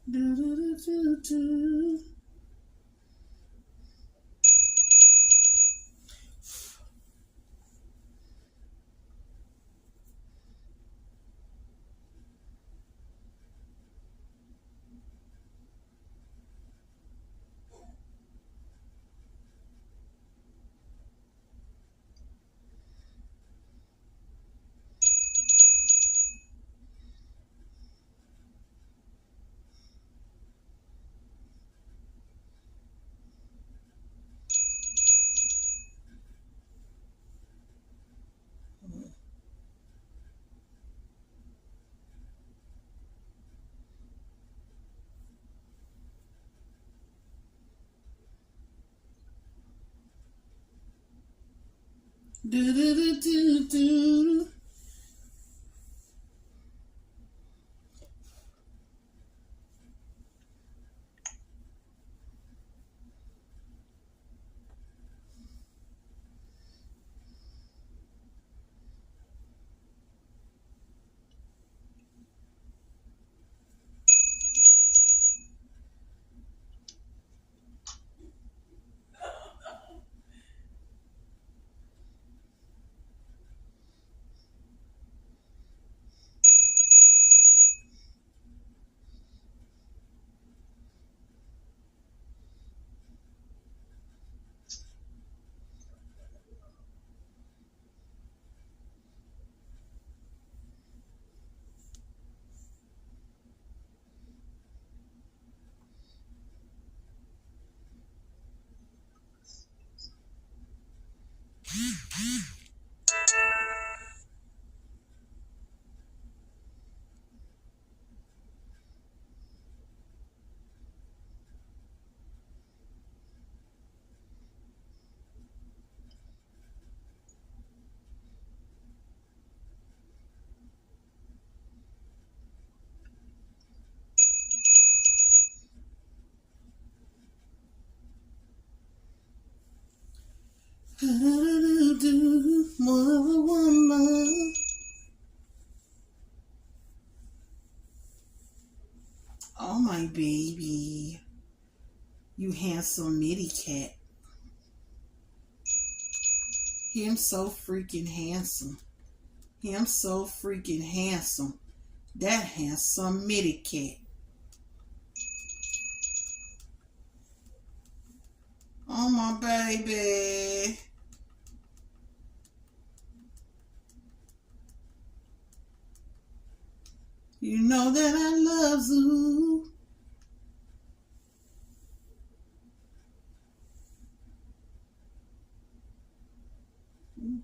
Do, do, do, do, do. Do, do, do, do, do. Do, do, do, do. More of a woman. Oh, my baby. You handsome mitty cat. Him so freaking handsome. Him so freaking handsome. That handsome mitty cat. Oh, my baby. You know that I love you.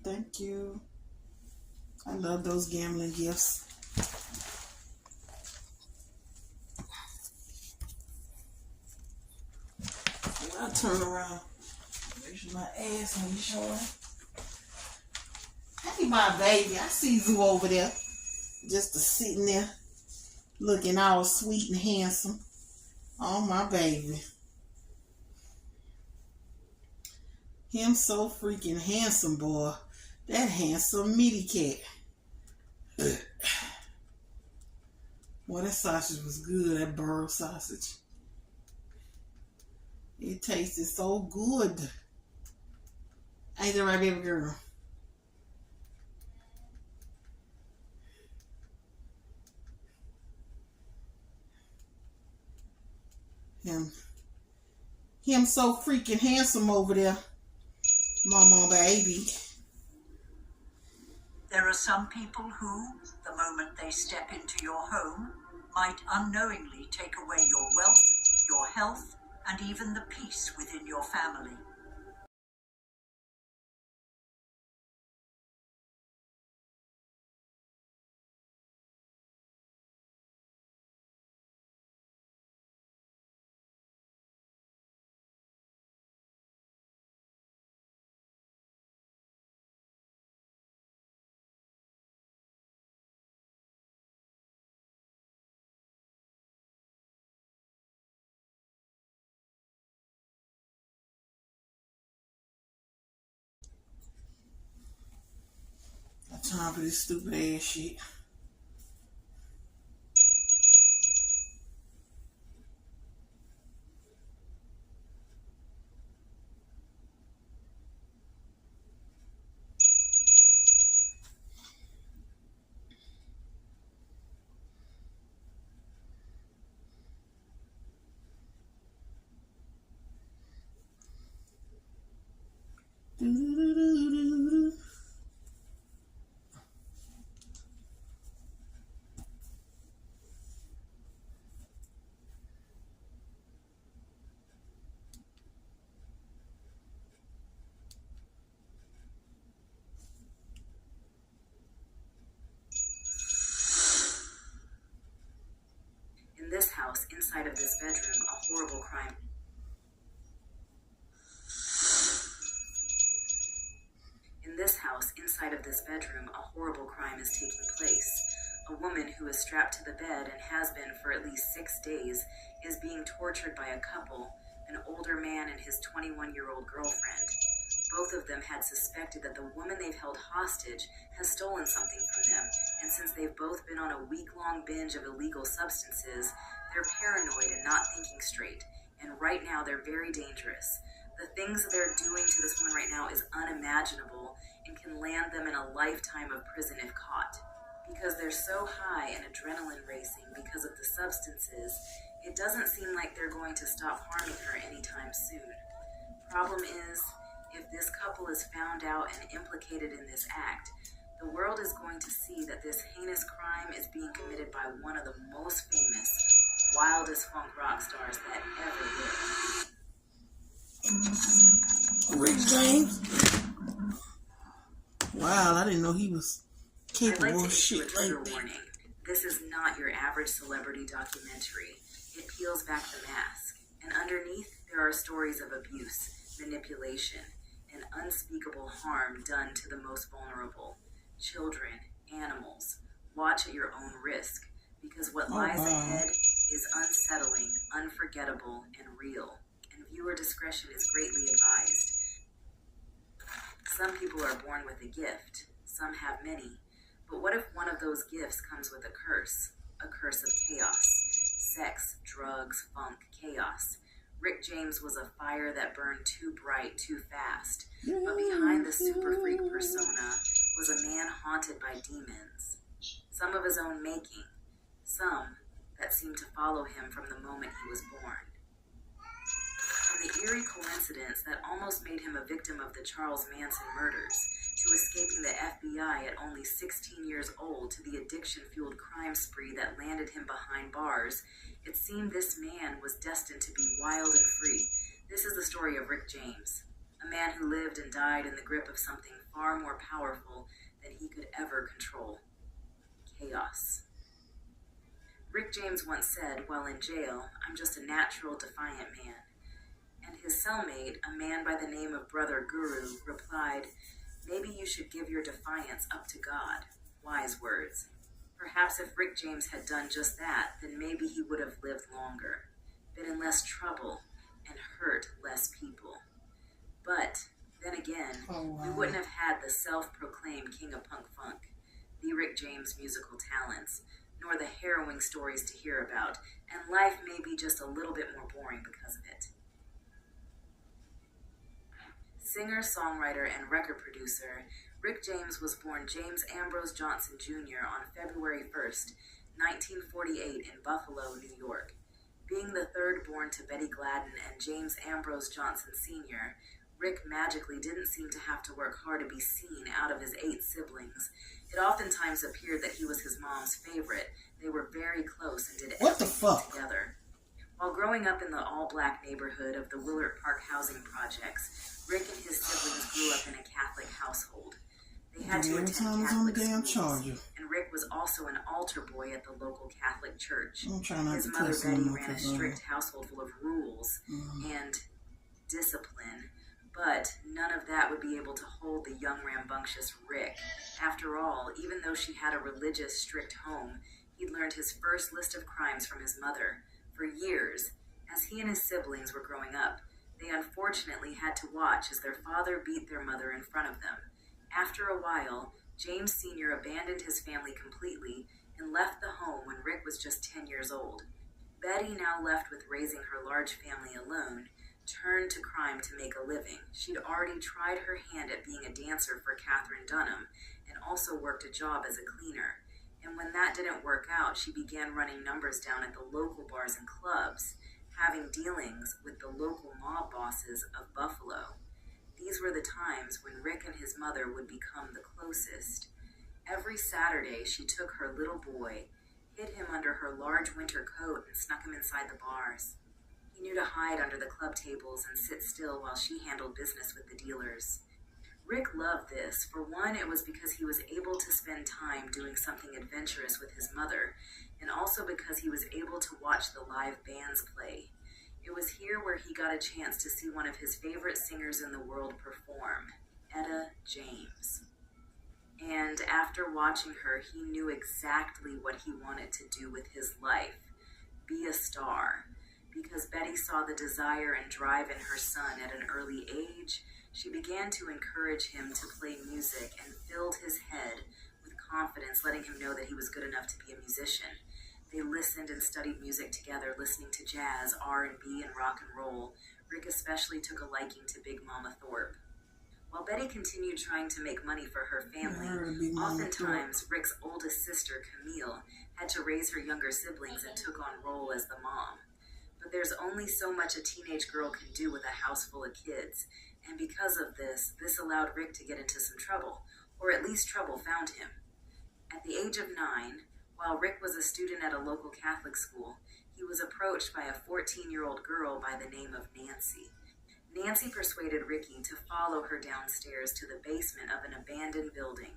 Thank you. I love those gambling gifts. When I turn around, make sure my ass ain't showing. Hey, my baby. I see Zoo over there. Just sitting there looking all sweet and handsome. Oh, my baby. Him so freaking handsome, boy. That handsome mitty cat. Boy, that sausage was good, that burr sausage. It tasted so good. Ain't that right, baby girl? Him. Him so freaking handsome over there. Mama, baby. There are some people who, the moment they step into your home, might unknowingly take away your wealth, your health, and even the peace within your family. time for this stupid ass shit. In this house, inside of this bedroom, a horrible crime. In this house, inside of this bedroom, a horrible crime is taking place. A woman who is strapped to the bed and has been for at least 6 days is being tortured by a couple, an older man and his 21-year-old girlfriend. Both of them had suspected that the woman they've held hostage has stolen something from them, and since they've both been on a week-long binge of illegal substances, they're paranoid and not thinking straight, and right now they're very dangerous. The things they're doing to this woman right now is unimaginable and can land them in a lifetime of prison if caught. Because they're so high and adrenaline racing because of the substances, it doesn't seem like they're going to stop harming her anytime soon. Problem is, if this couple is found out and implicated in this act, the world is going to see that this heinous crime is being committed by one of the most famous, wildest funk rock stars that ever lived. Rick James? Wow, I didn't know he was capable I'd like of to shit issue a trigger like that. warning. This is not your average celebrity documentary. It peels back the mask, and underneath there are stories of abuse, manipulation, and unspeakable harm done to the most vulnerable. Children, animals. Watch at your own risk, because what lies ahead is unsettling, unforgettable, and real, and viewer discretion is greatly advised. Some people are born with a gift, some have many, but what if one of those gifts comes with a curse of chaos, sex, drugs, funk, chaos? Rick James was a fire that burned too bright, too fast, but behind the super freak persona was a man haunted by demons, some of his own making, some that seemed to follow him from the moment he was born. From the eerie coincidence that almost made him a victim of the Charles Manson murders, to escaping the FBI at only 16 years old, to the addiction-fueled crime spree that landed him behind bars, it seemed this man was destined to be wild and free. This is the story of Rick James, a man who lived and died in the grip of something far more powerful than he could ever control: chaos. Rick James once said, while in jail, "I'm just a natural, defiant man." And his cellmate, a man by the name of Brother Guru, replied, "Maybe you should give your defiance up to God." Wise words. Perhaps if Rick James had done just that, then maybe he would have lived longer, been in less trouble, and hurt less people. But, then again, we wouldn't have had the self-proclaimed king of punk funk, the Rick James musical talents, nor the harrowing stories to hear about, and life may be just a little bit more boring because of it. Singer, songwriter, and record producer, Rick James was born James Ambrose Johnson Jr. on February 1st, 1948 in Buffalo, New York. Being the third born to Betty Gladden and James Ambrose Johnson Sr., Rick magically didn't seem to have to work hard to be seen out of his 8 siblings. It oftentimes appeared that he was his mom's favorite. They were very close and did everything together. While growing up in the all-black neighborhood of the Willard Park housing projects, Rick and his siblings grew up in a Catholic household. They had to attend Catholic schools, and Rick was also an altar boy at the local Catholic church. His mother Betty ran a strict household full of rules and discipline, but none of that would be able to hold the young, rambunctious Rick. After all, even though she had a religious, strict home, he'd learned his first list of crimes from his mother. For years, as he and his siblings were growing up, they unfortunately had to watch as their father beat their mother in front of them. After a while, James Sr. abandoned his family completely and left the home when Rick was just 10 years old. Betty, now left with raising her large family alone, turned to crime to make a living. She'd already tried her hand at being a dancer for Katherine Dunham and also worked a job as a cleaner. And when that didn't work out, she began running numbers down at the local bars and clubs, having dealings with the local mob bosses of Buffalo. These were the times when Rick and his mother would become the closest. Every Saturday, she took her little boy, hid him under her large winter coat, and snuck him inside the bars. He knew to hide under the club tables and sit still while she handled business with the dealers. Rick loved this. For one, it was because he was able to spend time doing something adventurous with his mother, and also because he was able to watch the live bands play. It was here where he got a chance to see one of his favorite singers in the world perform, Etta James. And after watching her, he knew exactly what he wanted to do with his life: be a star. Because Betty saw the desire and drive in her son at an early age, she began to encourage him to play music and filled his head with confidence, letting him know that he was good enough to be a musician. They listened and studied music together, listening to jazz, R&B, and rock and roll. Rick especially took a liking to Big Mama Thorpe. While Betty continued trying to make money for her family, oftentimes Rick's oldest sister, Camille, had to raise her younger siblings and took on role as the mom. But there's only so much a teenage girl can do with a house full of kids, and because of this allowed Rick to get into some trouble, or at least trouble found him. At the age of 9, while Rick was a student at a local Catholic school, he was approached by a 14-year-old girl by the name of Nancy. Nancy persuaded Ricky to follow her downstairs to the basement of an abandoned building.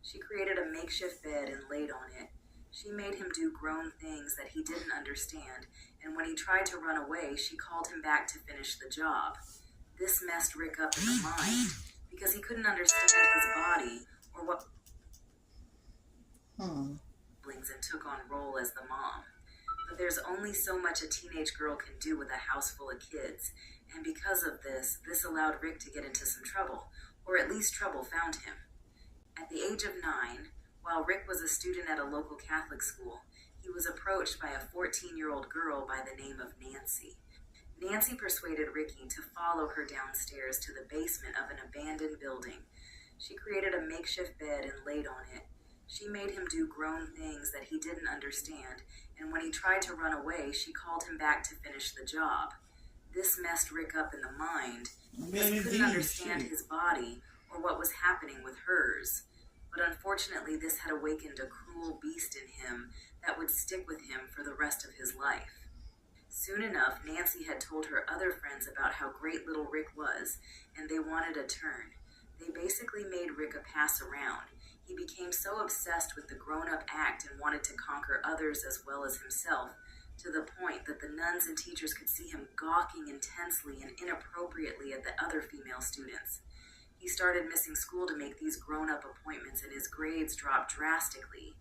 She created a makeshift bed and laid on it. She made him do grown things that he didn't understand, and when he tried to run away, she called him back to finish the job. This messed Rick up in the mind, because he couldn't understand his body or what siblings and took on role as the mom. But there's only so much a teenage girl can do with a house full of kids, and because of this allowed Rick to get into some trouble, or at least trouble found him. At the age of 9, while Rick was a student at a local Catholic school, he was approached by a 14-year-old girl by the name of Nancy. Nancy persuaded Ricky to follow her downstairs to the basement of an abandoned building. She created a makeshift bed and laid on it. She made him do grown things that he didn't understand, and when he tried to run away, she called him back to finish the job. This messed Rick up in the mind, because he couldn't understand his body or what was happening with hers. But unfortunately, this had awakened a cruel beast in him that would stick with him for the rest of his life. Soon enough, Nancy had told her other friends about how great little Rick was, and they wanted a turn. They basically made Rick a pass-around. He became so obsessed with the grown-up act and wanted to conquer others as well as himself, to the point that the nuns and teachers could see him gawking intensely and inappropriately at the other female students. He started missing school to make these grown-up appointments, and his grades dropped drastically.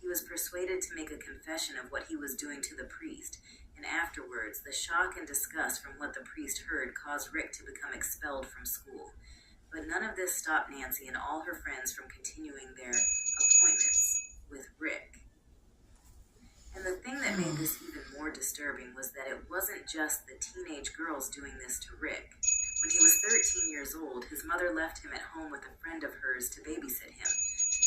He was persuaded to make a confession of what he was doing to the priest, and afterwards, the shock and disgust from what the priest heard caused Rick to become expelled from school. But none of this stopped Nancy and all her friends from continuing their appointments with Rick. And the thing that made this even more disturbing was that it wasn't just the teenage girls doing this to Rick. When he was 13 years old, his mother left him at home with a friend of hers to babysit him.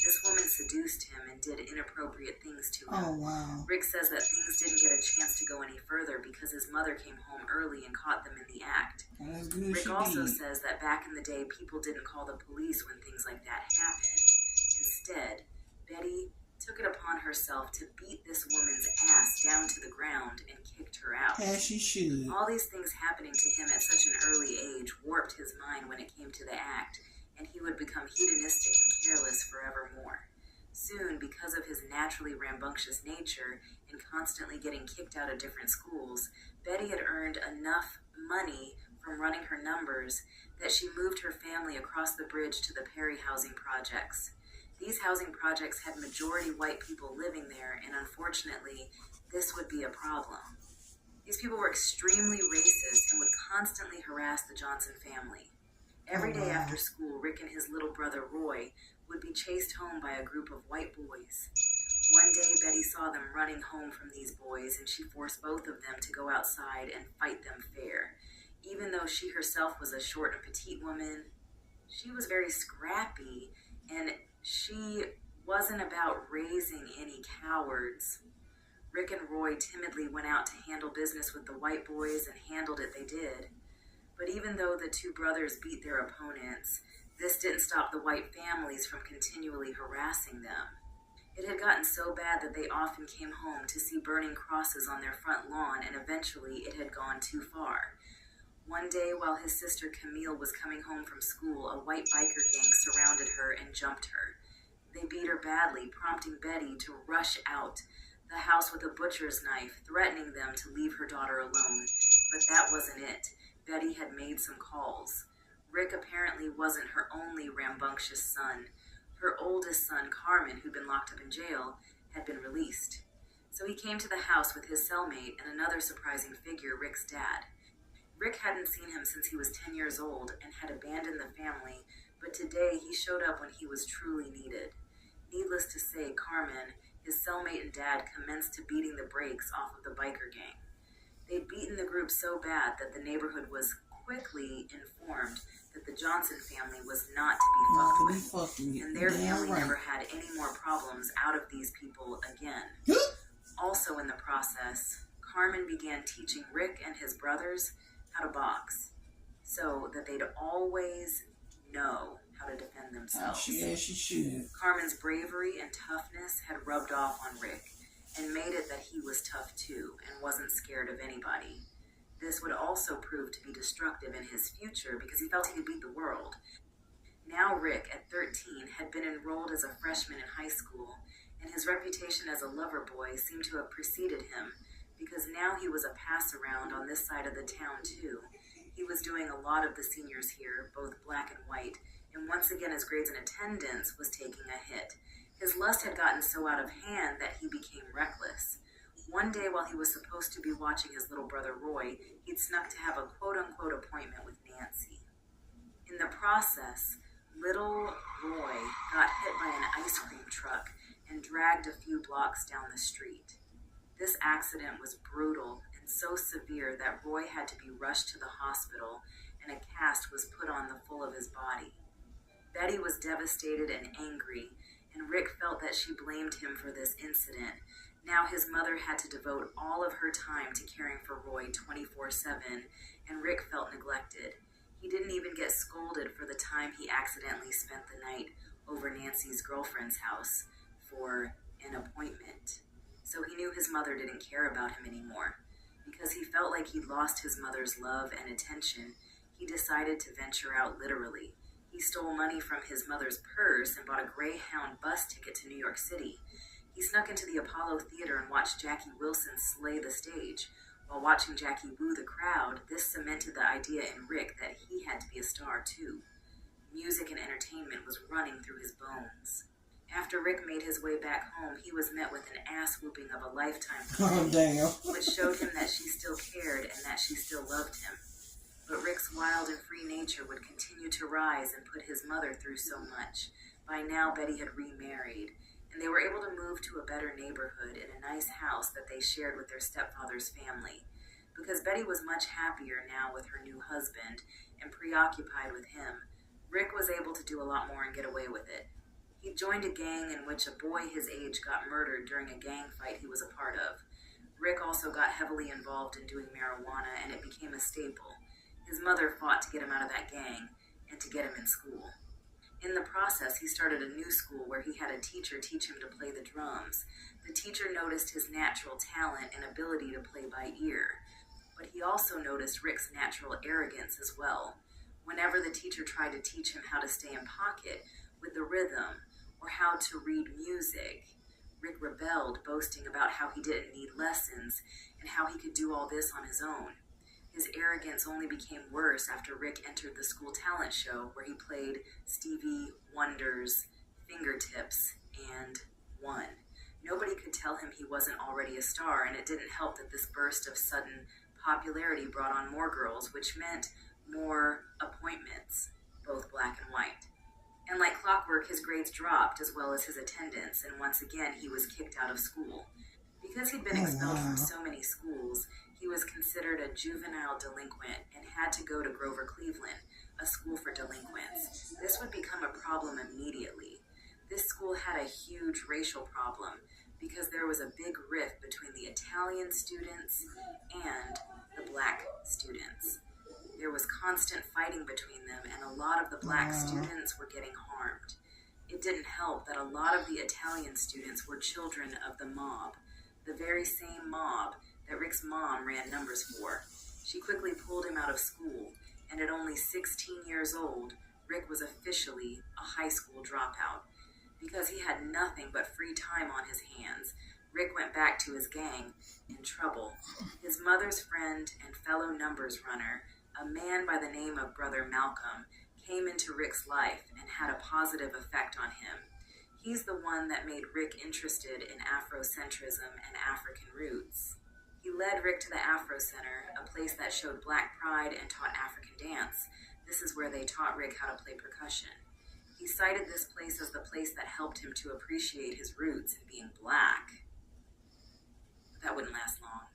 This woman seduced him and did inappropriate things to him. Oh, wow. Rick says that things didn't get a chance to go any further because his mother came home early and caught them in the act. Rick also says that back in the day, people didn't call the police when things like that happened. Instead, Betty took it upon herself to beat this woman's ass down to the ground and kicked her out. As she should. All these things happening to him at such an early age warped his mind when it came to the act, and he would become hedonistic and careless forevermore. Soon, because of his naturally rambunctious nature and constantly getting kicked out of different schools, Betty had earned enough money from running her numbers that she moved her family across the bridge to the Perry housing projects. These housing projects had majority white people living there, and unfortunately, this would be a problem. These people were extremely racist and would constantly harass the Johnson family. Every day wow. after school, Rick and his little brother Roy would be chased home by a group of white boys. One day, Betty saw them running home from these boys, and she forced both of them to go outside and fight them fair. Even though she herself was a short and petite woman, she was very scrappy, and she wasn't about raising any cowards. Rick and Roy timidly went out to handle business with the white boys, and handled it they did. But even though the two brothers beat their opponents, this didn't stop the white families from continually harassing them. It had gotten so bad that they often came home to see burning crosses on their front lawn, and eventually it had gone too far. One day, while his sister Camille was coming home from school, a white biker gang surrounded her and jumped her. They beat her badly, prompting Betty to rush out the house with a butcher's knife, threatening them to leave her daughter alone. But that wasn't it. Betty had made some calls. Rick apparently wasn't her only rambunctious son. Her oldest son, Carmen, who'd been locked up in jail, had been released. So he came to the house with his cellmate and another surprising figure, Rick's dad. Rick hadn't seen him since he was 10 years old and had abandoned the family, but today he showed up when he was truly needed. Needless to say, Carmen, his cellmate and dad, commenced to beating the brakes off of the biker gang. They'd beaten the group so bad that the neighborhood was quickly informed that the Johnson family was not to be fucked with, and their family never had any more problems out of these people again. Also in the process, Carmen began teaching Rick and his brothers how to box, so that they'd always know how to defend themselves. Yes, she should. Carmen's bravery and toughness had rubbed off on Rick, and made it that he was tough too, and wasn't scared of anybody. This would also prove to be destructive in his future, because he felt he could beat the world. Now Rick, at 13, had been enrolled as a freshman in high school, and his reputation as a lover boy seemed to have preceded him, because now he was a pass-around on this side of the town too. He was doing a lot of the seniors here, both black and white, and once again his grades and attendance was taking a hit. His lust had gotten so out of hand that he became reckless. One day, while he was supposed to be watching his little brother Roy, he'd snuck to have a quote-unquote appointment with Nancy. In the process, little Roy got hit by an ice cream truck and dragged a few blocks down the street. This accident was brutal and so severe that Roy had to be rushed to the hospital, and a cast was put on the full of his body. Betty was devastated and angry, and Rick felt that she blamed him for this incident. Now his mother had to devote all of her time to caring for Roy 24/7, and Rick felt neglected. He didn't even get scolded for the time he accidentally spent the night over Nancy's girlfriend's house for an appointment. So he knew his mother didn't care about him anymore. Because he felt like he'd lost his mother's love and attention, he decided to venture out literally. He stole money from his mother's purse and bought a Greyhound bus ticket to New York City. He snuck into the Apollo Theater and watched Jackie Wilson slay the stage. While watching Jackie woo the crowd, this cemented the idea in Rick that he had to be a star too. Music and entertainment was running through his bones. After Rick made his way back home, he was met with an ass-whooping of a lifetime from Oh, Betty, damn. which showed him that she still cared and that she still loved him. But Rick's wild and free nature would continue to rise and put his mother through so much. By now, Betty had remarried, and they were able to move to a better neighborhood in a nice house that they shared with their stepfather's family. Because Betty was much happier now with her new husband and preoccupied with him, Rick was able to do a lot more and get away with it. He joined a gang in which a boy his age got murdered during a gang fight he was a part of. Rick also got heavily involved in doing marijuana, and it became a staple. His mother fought to get him out of that gang and to get him in school. In the process, he started a new school where he had a teacher teach him to play the drums. The teacher noticed his natural talent and ability to play by ear, but he also noticed Rick's natural arrogance as well. Whenever the teacher tried to teach him how to stay in pocket with the rhythm or how to read music, Rick rebelled, boasting about how he didn't need lessons and how he could do all this on his own. His arrogance only became worse after Rick entered the school talent show where he played Stevie Wonder's Fingertips and won. Nobody could tell him he wasn't already a star, and it didn't help that this burst of sudden popularity brought on more girls, which meant more appointments. both black and white. And like clockwork, his grades dropped as well as his attendance, and once again he was kicked out of school. Because he'd been expelled from so many schools, he was considered a juvenile delinquent and had to go to Grover Cleveland, a school for delinquents. This would become a problem immediately. This school had a huge racial problem because there was a big rift between the Italian students and the black students. There was constant fighting between them, and a lot of the black students were getting harmed. It didn't help that a lot of the Italian students were children of the mob, the very same mob that Rick's mom ran numbers for. She quickly pulled him out of school, and at only 16 years old, Rick was officially a high school dropout. Because he had nothing but free time on his hands, Rick went back to his gang in trouble. His mother's friend and fellow numbers runner, a man by the name of Brother Malcolm, came into Rick's life and had a positive effect on him. He's the one that made Rick interested in Afrocentrism and African roots. He led Rick to the Afro Center, a place that showed black pride and taught African dance. This is where they taught Rick how to play percussion. He cited this place as the place that helped him to appreciate his roots and being black. But that wouldn't last long.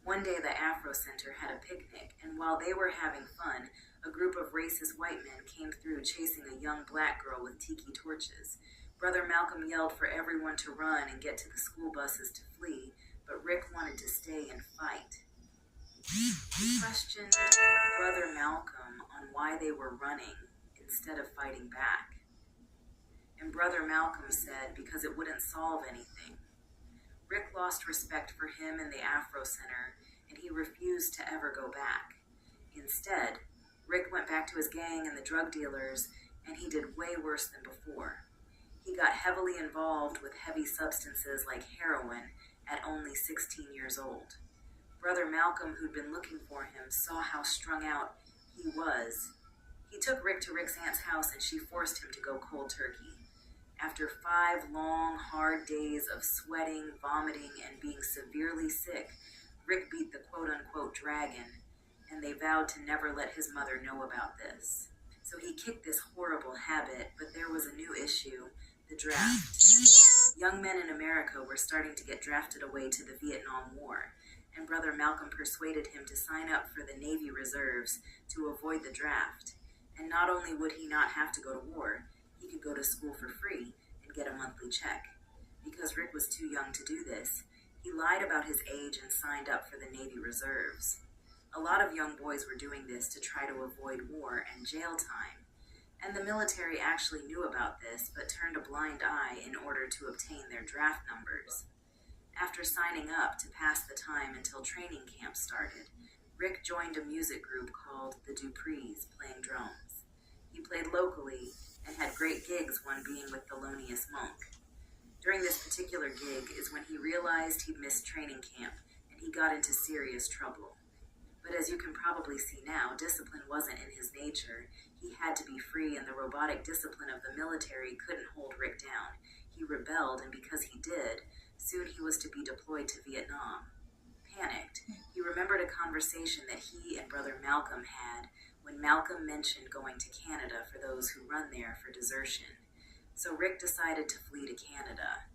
One day the Afro Center had a picnic, and while they were having fun, a group of racist white men came through chasing a young black girl with tiki torches. Brother Malcolm yelled for everyone to run and get to the school buses to flee, but Rick wanted to stay and fight. He questioned Brother Malcolm on why they were running instead of fighting back. And Brother Malcolm said because it wouldn't solve anything. Rick lost respect for him and the Afro Center, and he refused to ever go back. Instead, Rick went back to his gang and the drug dealers, and he did way worse than before. He got heavily involved with heavy substances like heroin at only 16 years old. Brother Malcolm, who'd been looking for him, saw how strung out he was. He took Rick to Rick's aunt's house and she forced him to go cold turkey. After 5 long, hard days of sweating, vomiting, and being severely sick, Rick beat the quote-unquote dragon, and they vowed to never let his mother know about this. So he kicked this horrible habit, but there was a new issue, the draft. Young men in America were starting to get drafted away to the Vietnam War, and Brother Malcolm persuaded him to sign up for the Navy Reserves to avoid the draft. And not only would he not have to go to war, he could go to school for free and get a monthly check. Because Rick was too young to do this, he lied about his age and signed up for the Navy Reserves. A lot of young boys were doing this to try to avoid war and jail time. And the military actually knew about this, but turned a blind eye in order to obtain their draft numbers. After signing up to pass the time until training camp started, Rick joined a music group called the Duprees, playing drums. He played locally and had great gigs, one being with Thelonious Monk. During this particular gig is when he realized he'd missed training camp and he got into serious trouble. But as you can probably see now, discipline wasn't in his nature. He had to be free, and the robotic discipline of the military couldn't hold Rick down. He rebelled, and because he did, soon he was to be deployed to Vietnam. Panicked, he remembered a conversation that he and Brother Malcolm had when Malcolm mentioned going to Canada for those who run there for desertion. So Rick decided to flee to Canada.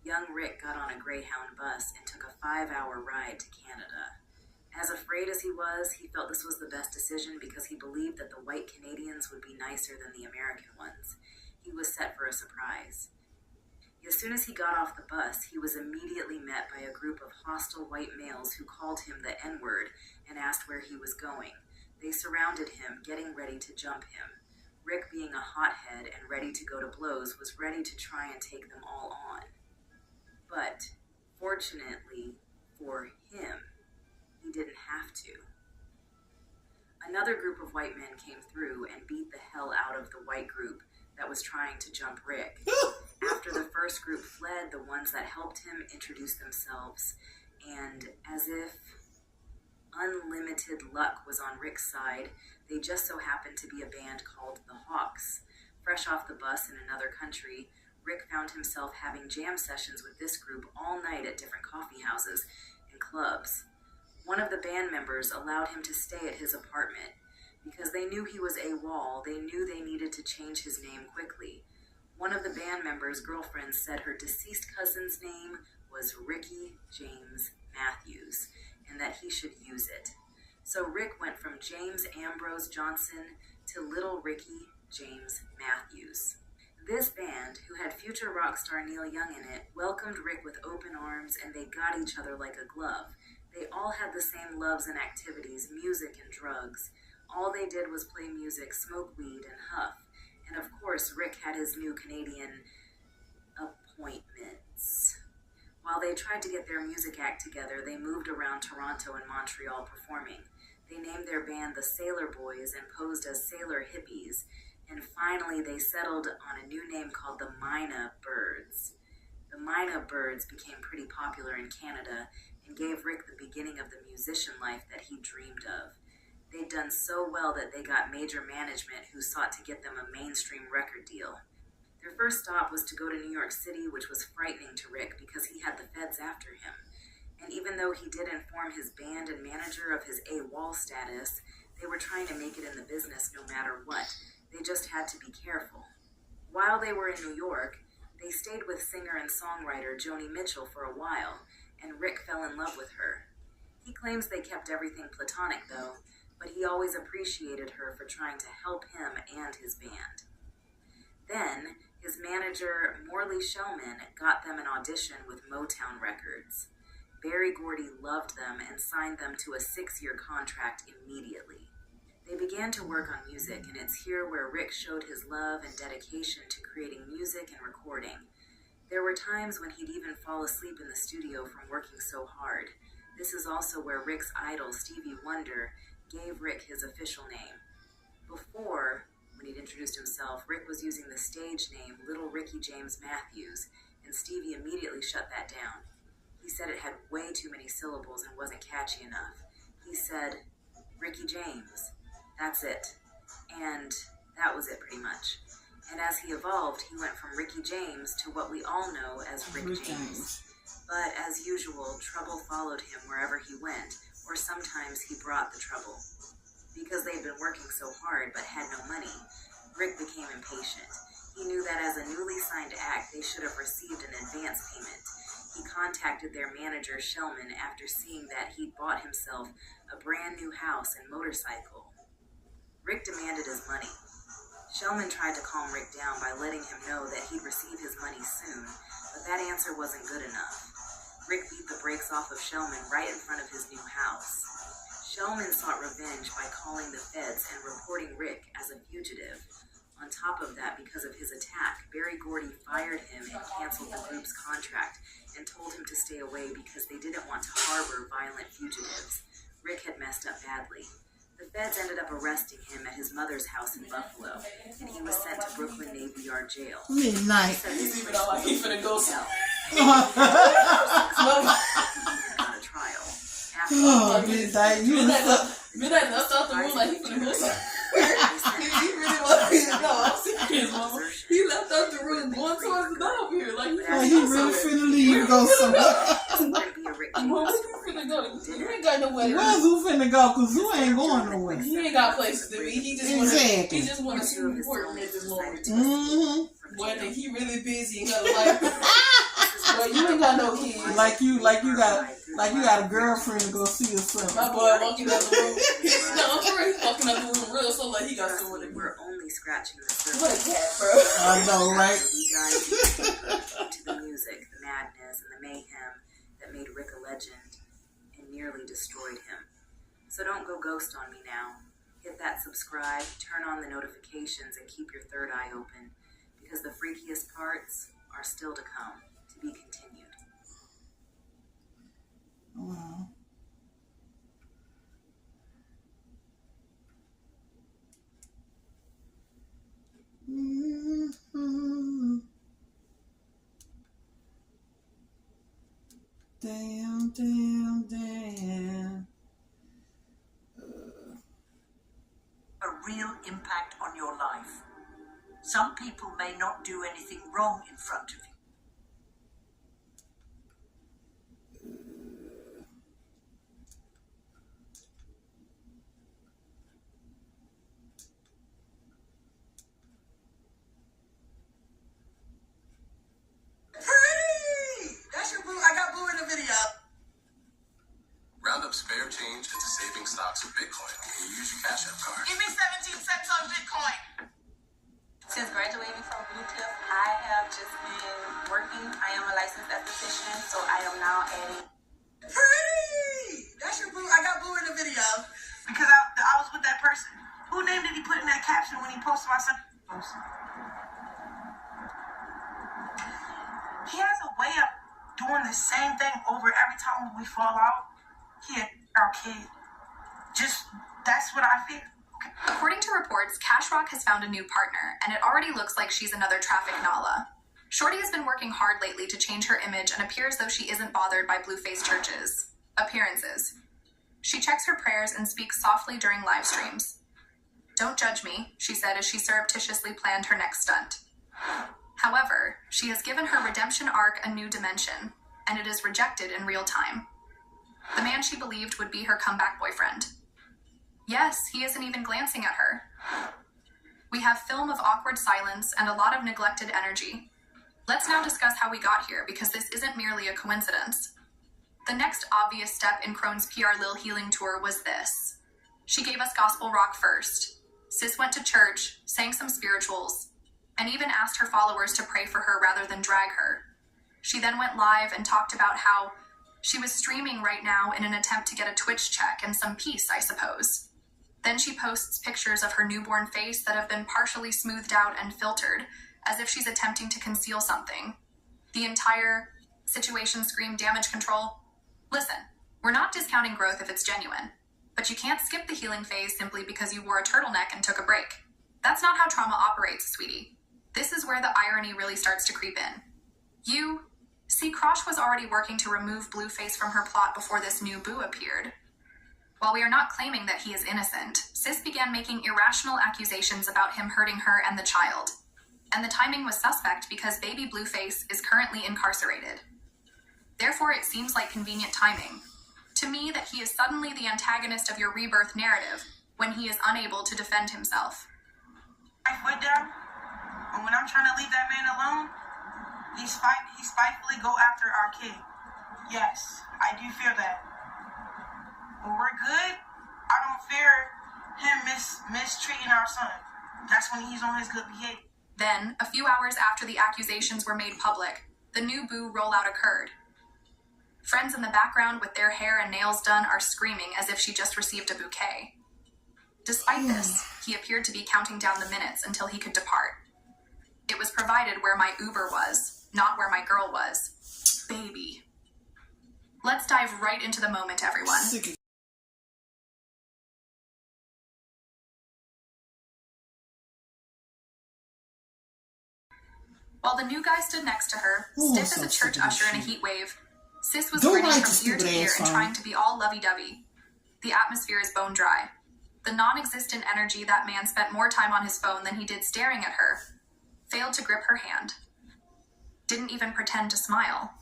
Young Rick got on a Greyhound bus and took a 5-hour ride to Canada. As afraid as he was, he felt this was the best decision because he believed that the white Canadians would be nicer than the American ones. He was set for a surprise. As soon as he got off the bus, he was immediately met by a group of hostile white males who called him the N-word and asked where he was going. They surrounded him, getting ready to jump him. Rick, being a hothead and ready to go to blows, was ready to try and take them all on. But, fortunately for him, he didn't have to. Another group of white men came through and beat the hell out of the white group that was trying to jump Rick. After the first group fled, the ones that helped him introduced themselves, and as if unlimited luck was on Rick's side, they just so happened to be a band called the Hawks. Fresh off the bus in another country, Rick found himself having jam sessions with this group all night at different coffee houses and clubs. One of the band members allowed him to stay at his apartment Because they knew he was AWOL, they knew they needed to change his name quickly. One of the band members' girlfriends said her deceased cousin's name was Ricky James Matthews, and that he should use it. So Rick went from James Ambrose Johnson to Little Ricky James Matthews. This band, who had future rock star Neil Young in it, welcomed Rick with open arms, and they got each other like a glove. They all had the same loves and activities, music and drugs. All they did was play music, smoke weed, and huff. And of course, Rick had his new Canadian appointments. While they tried to get their music act together, they moved around Toronto and Montreal performing. They named their band the Sailor Boys and posed as sailor hippies. And finally, they settled on a new name called the Mina Birds. The Mina Birds became pretty popular in Canada and gave Rick the beginning of the musician life that he dreamed of. They'd done so well that they got major management who sought to get them a mainstream record deal. Their first stop was to go to New York City, which was frightening to Rick because he had the feds after him. And even though he did inform his band and manager of his AWOL status, they were trying to make it in the business no matter what. They just had to be careful. While they were in New York, they stayed with singer and songwriter Joni Mitchell for a while, and Rick fell in love with her. He claims they kept everything platonic, though, but he always appreciated her for trying to help him and his band. Then, his manager, Morley Shellman, got them an audition with Motown Records. Berry Gordy loved them and signed them to a 6-year contract immediately. They began to work on music, and it's here where Rick showed his love and dedication to creating music and recording. There were times when he'd even fall asleep in the studio from working so hard. This is also where Rick's idol, Stevie Wonder, gave Rick his official name. Before, when he'd introduced himself, Rick was using the stage name Little Ricky James Matthews, and Stevie immediately shut that down. He said it had way too many syllables and wasn't catchy enough. He said, Ricky James. That's it. And that was it pretty much. And as he evolved, he went from Ricky James to what we all know as Rick James. But as usual, trouble followed him wherever he went, or sometimes he brought the trouble. Because they'd been working so hard but had no money, Rick became impatient. He knew that as a newly signed act, they should have received an advance payment. He contacted their manager, Shellman, after seeing that he'd bought himself a brand new house and motorcycle. Rick demanded his money. Shellman tried to calm Rick down by letting him know that he'd receive his money soon, but that answer wasn't good enough. Rick beat the brakes off of Shellman right in front of his new house. Shellman sought revenge by calling the feds and reporting Rick as a fugitive. On top of that, because of his attack, Berry Gordy fired him and canceled the group's contract and told him to stay away because they didn't want to harbor violent fugitives. Rick had messed up badly. The feds ended up arresting him at his mother's house in Buffalo, and he was sent to Brooklyn Navy Yard Jail. Midnight. He's even like he's finna go Got a trial. Oh, Midnight. You Midnight left out the room like he finna go somewhere. He really was. No, I'm serious, mama. He left out the room going towards the door here. Like he really finna leave and go somewhere. Mama, you finna go. You ain't got nowhere to Where's who finna go? Cause who ain't going nowhere. He ain't got places to be. He just wanna support me at this moment. Mm-hmm. Boy, I think he really busy in her life. Boy, you ain't got no kids. Like you got a girlfriend to go see or something. My boy walking out the room. No, I'm sure he's walking out the room real so like he got somewhere to go. We're only scratching the surface. What a cat, bro. I know, right? We dive into the music, the madness, and the mayhem that made Rick a legend and nearly destroyed him. So don't go ghost on me now. Hit that subscribe, turn on the notifications, and keep your third eye open, because the freakiest parts are still to come, to be continued. Wow. Mm-hmm. Damn. A real impact on your life. Some people may not do anything wrong in front of you. stocks of Bitcoin. Can you use your Cash App card? Give me 17 cents on Bitcoin. Since graduating from Blue Cliff, I have just been working. I am a licensed esthetician, so I am now adding. Pretty! That's your boo. I got boo in the video. Because I was with that person. Who name did he put in that caption when he posted my son? He has a way of doing the same thing over every time we fall out. He our kid. That's what I feel. According to reports, Cash Rock has found a new partner, and it already looks like she's another traffic Nala. Shorty has been working hard lately to change her image and appears though she isn't bothered by Blueface churches. Appearances. She checks her prayers and speaks softly during live streams. "Don't judge me," she said as she surreptitiously planned her next stunt. However, she has given her redemption arc a new dimension, and it is rejected in real time. The man she believed would be her comeback boyfriend. Yes, he isn't even glancing at her. We have film of awkward silence and a lot of neglected energy. Let's now discuss how we got here, because this isn't merely a coincidence. The next obvious step in Crone's PR Lil Healing Tour was this. She gave us gospel rock first. Sis went to church, sang some spirituals, and even asked her followers to pray for her rather than drag her. She then went live and talked about how she was streaming right now in an attempt to get a Twitch check and some peace, I suppose. Then she posts pictures of her newborn face that have been partially smoothed out and filtered, as if she's attempting to conceal something. The entire situation screamed damage control. Listen, we're not discounting growth if it's genuine, but you can't skip the healing phase simply because you wore a turtleneck and took a break. That's not how trauma operates, sweetie. This is where the irony really starts to creep in. See, Krosh was already working to remove Blueface from her plot before this new boo appeared. While we are not claiming that he is innocent, Sis began making irrational accusations about him hurting her and the child. And the timing was suspect because baby Blueface is currently incarcerated. Therefore, it seems like convenient timing to me that he is suddenly the antagonist of your rebirth narrative when he is unable to defend himself. I put down, and when I'm trying to leave that man alone, he spitefully go after our kid. Yes, I do fear that. When we're good, I don't fear him mistreating our son. That's when he's on his good behavior. Then, a few hours after the accusations were made public, the new boo rollout occurred. Friends in the background with their hair and nails done are screaming as if she just received a bouquet. Despite this, he appeared to be counting down the minutes until he could depart. It was provided where my Uber was, not where my girl was. Baby. Let's dive right into the moment, everyone. While the new guy stood next to her, stiff as a church usher in a heat wave, Sis was grinning from ear to ear and trying to be all lovey-dovey. The atmosphere is bone dry. The non-existent energy that man spent more time on his phone than he did staring at her, failed to grip her hand. Didn't even pretend to smile.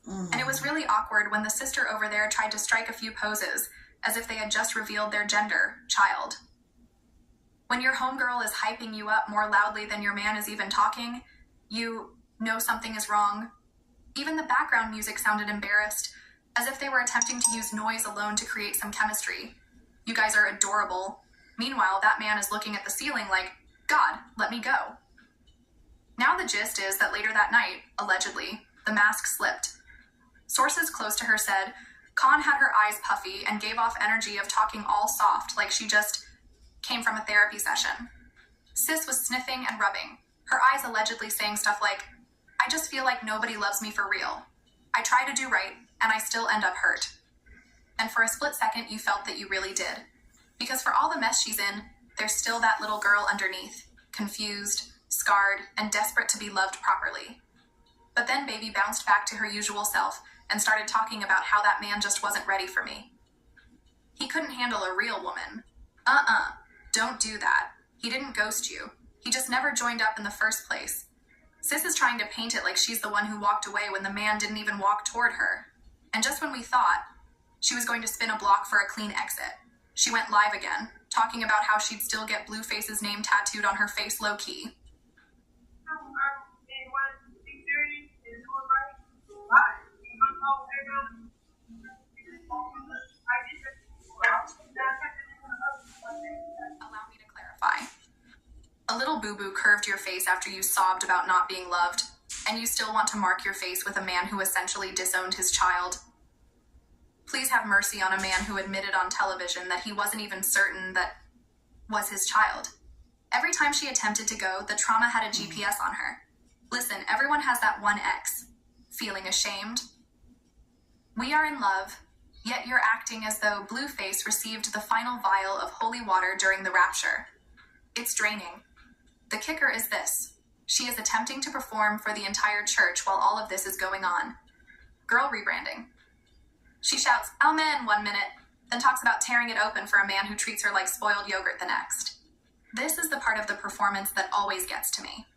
And it was really awkward when the sister over there tried to strike a few poses, as if they had just revealed their gender, child. When your homegirl is hyping you up more loudly than your man is even talking, you know something is wrong. Even the background music sounded embarrassed, as if they were attempting to use noise alone to create some chemistry. You guys are adorable. Meanwhile, that man is looking at the ceiling like, God, let me go. Now the gist is that later that night, allegedly, the mask slipped. Sources close to her said, Khan had her eyes puffy and gave off energy of talking all soft like she just came from a therapy session. Sis was sniffing and rubbing, her eyes allegedly saying stuff like, I just feel like nobody loves me for real. I try to do right, and I still end up hurt. And for a split second, you felt that you really did. Because for all the mess she's in, there's still that little girl underneath, confused, scarred, and desperate to be loved properly. But then baby bounced back to her usual self and started talking about how that man just wasn't ready for me. He couldn't handle a real woman. Don't do that. He didn't ghost you. He just never joined up in the first place. Sis is trying to paint it like she's the one who walked away when the man didn't even walk toward her. And just when we thought she was going to spin a block for a clean exit, she went live again, talking about how she'd still get Blueface's name tattooed on her face low-key. little boo-boo curved your face after you sobbed about not being loved, and you still want to mark your face with a man who essentially disowned his child. Please have mercy on a man who admitted on television that he wasn't even certain that was his child. Every time she attempted to go, the trauma had a GPS on her. Listen, everyone has that one ex. Feeling ashamed? We are in love, yet you're acting as though Blueface received the final vial of holy water during the rapture. It's draining. The kicker is this. She is attempting to perform for the entire church while all of this is going on. Girl rebranding. She shouts, "Amen," 1 minute, then talks about tearing it open for a man who treats her like spoiled yogurt the next. This is the part of the performance that always gets to me.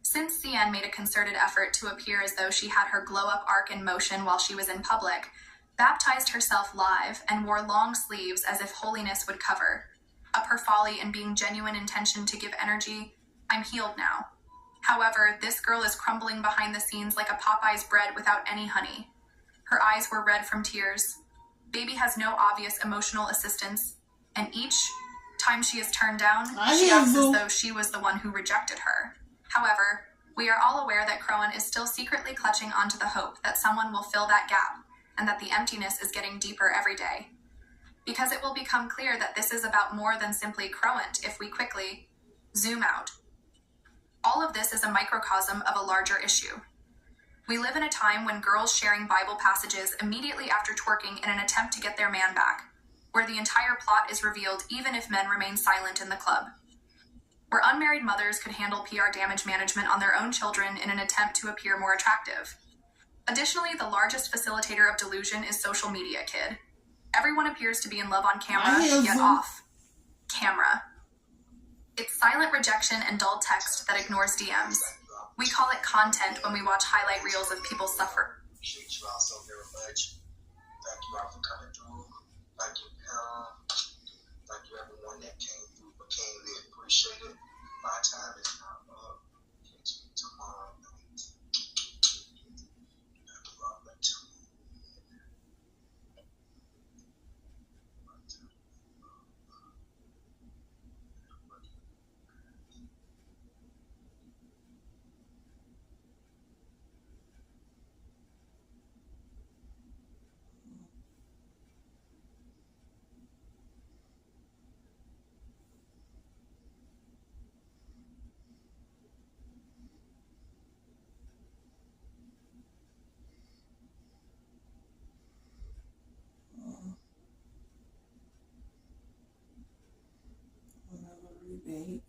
Since CN made a concerted effort to appear as though she had her glow-up arc in motion while she was in public, baptized herself live, and wore long sleeves as if holiness would cover, up her folly and being genuine intention to give energy, I'm healed now. However, this girl is crumbling behind the scenes like a Popeye's bread without any honey. Her eyes were red from tears. Baby has no obvious emotional assistance, and each time she is turned down, she acts as though she was the one who rejected her. However, we are all aware that Crowan is still secretly clutching onto the hope that someone will fill that gap, and that the emptiness is getting deeper every day. Because it will become clear that this is about more than simply Crowant if we quickly zoom out. All of this is a microcosm of a larger issue. We live in a time when girls sharing Bible passages immediately after twerking in an attempt to get their man back, where the entire plot is revealed even if men remain silent in the club. Where unmarried mothers could handle PR damage management on their own children in an attempt to appear more attractive. Additionally, the largest facilitator of delusion is social media, kid. Everyone appears to be in love on camera, yet off camera. It's silent rejection and dull text that ignores DMs. We call it content when we watch highlight reels of people suffer. Appreciate you all so very much. Thank you all for coming through. Thank you, Pam. Thank you, everyone that came through. But keenly appreciate it. My time is now up. Catch you tomorrow night. Rebate.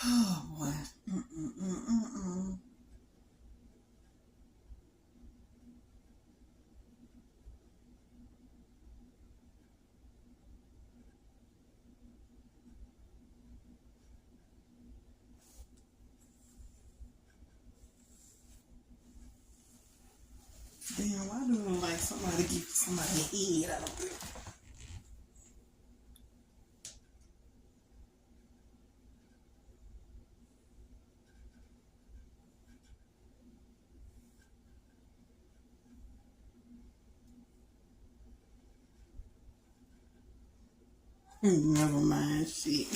Oh boy. Damn, why do it look like somebody get somebody's head out there? Never mind, shit.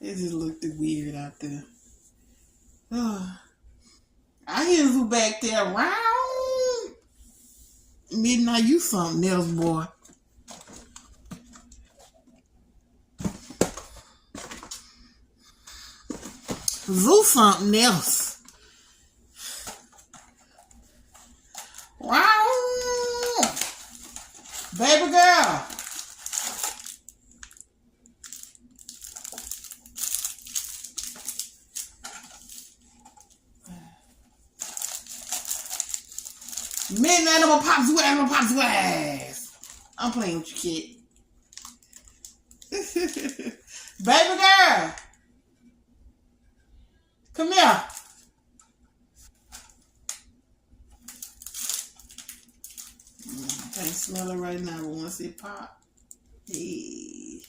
It just looked weird out there. I hear who back there. Round. Midnight, you something else, boy. Zoo something else. Wow. Baby girl. Midnight, I'm gonna pop your ass, I'm gonna pop your ass. I'm playing with your kid. Baby girl. Come here. Can't smell it right now, but once it pop, hey,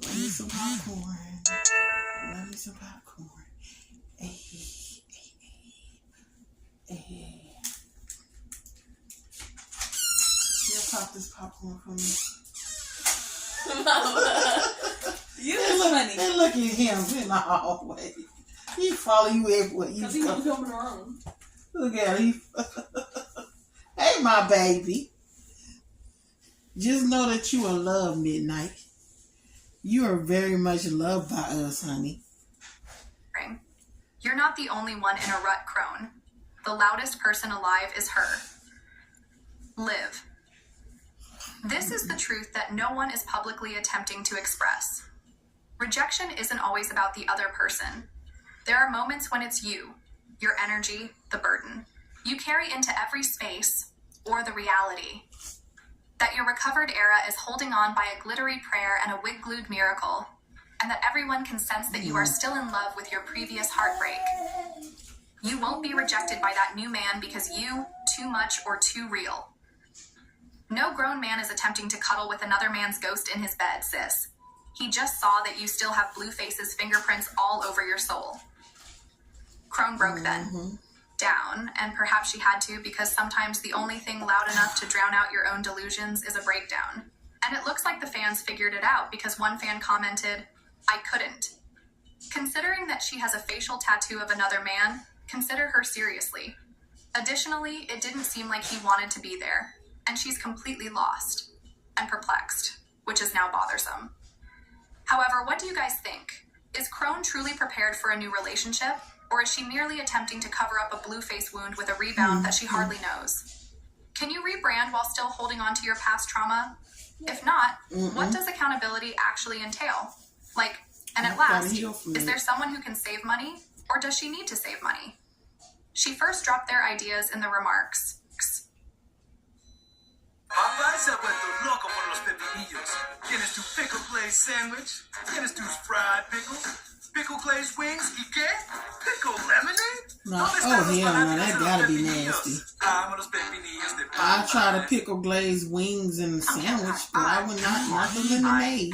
love me some popcorn. Love me some popcorn. Hey, hey, hey. You pop this popcorn for me. You funny. And look at him in the hallway. He follow you everywhere you go. Because he won't come in the room. Look at him. Hey, my baby. Just know that you are loved, Midnight. You are very much loved by us, honey. You're not the only one in a rut, Crone. The loudest person alive is her. Liv. This is the truth that no one is publicly attempting to express. Rejection isn't always about the other person. There are moments when it's you, your energy, the burden. You carry into every space, or the reality, that your recovered era is holding on by a glittery prayer and a wig-glued miracle, and that everyone can sense that you are still in love with your previous heartbreak. You won't be rejected by that new man because you, too much or too real. No grown man is attempting to cuddle with another man's ghost in his bed, sis. He just saw that you still have Blueface's fingerprints all over your soul. Crone broke then. Down, and perhaps she had to because sometimes the only thing loud enough to drown out your own delusions is a breakdown. And it looks like the fans figured it out because one fan commented, "I couldn't." Considering that she has a facial tattoo of another man, consider her seriously. Additionally, it didn't seem like he wanted to be there, and she's completely lost and perplexed, which is now bothersome. However, what do you guys think? Is Crone truly prepared for a new relationship? Or is she merely attempting to cover up a Blueface wound with a rebound that she hardly knows? Can you rebrand while still holding on to your past trauma? If not, what does accountability actually entail? Like, and at last, is there someone who can save money? Or does she need to save money? She first dropped their ideas in the remarks. Papá se ha vuelto loco por los pepinillos. ¿Tienes tu pickle glazed sandwich? ¿Tienes tus fried pickles? Pickle glazed wings? ¿Y qué? Pickle lemonade? No, oh hell no, that gotta be nasty. I try to pickle glazed wings and sandwich, but I would not the lemonade.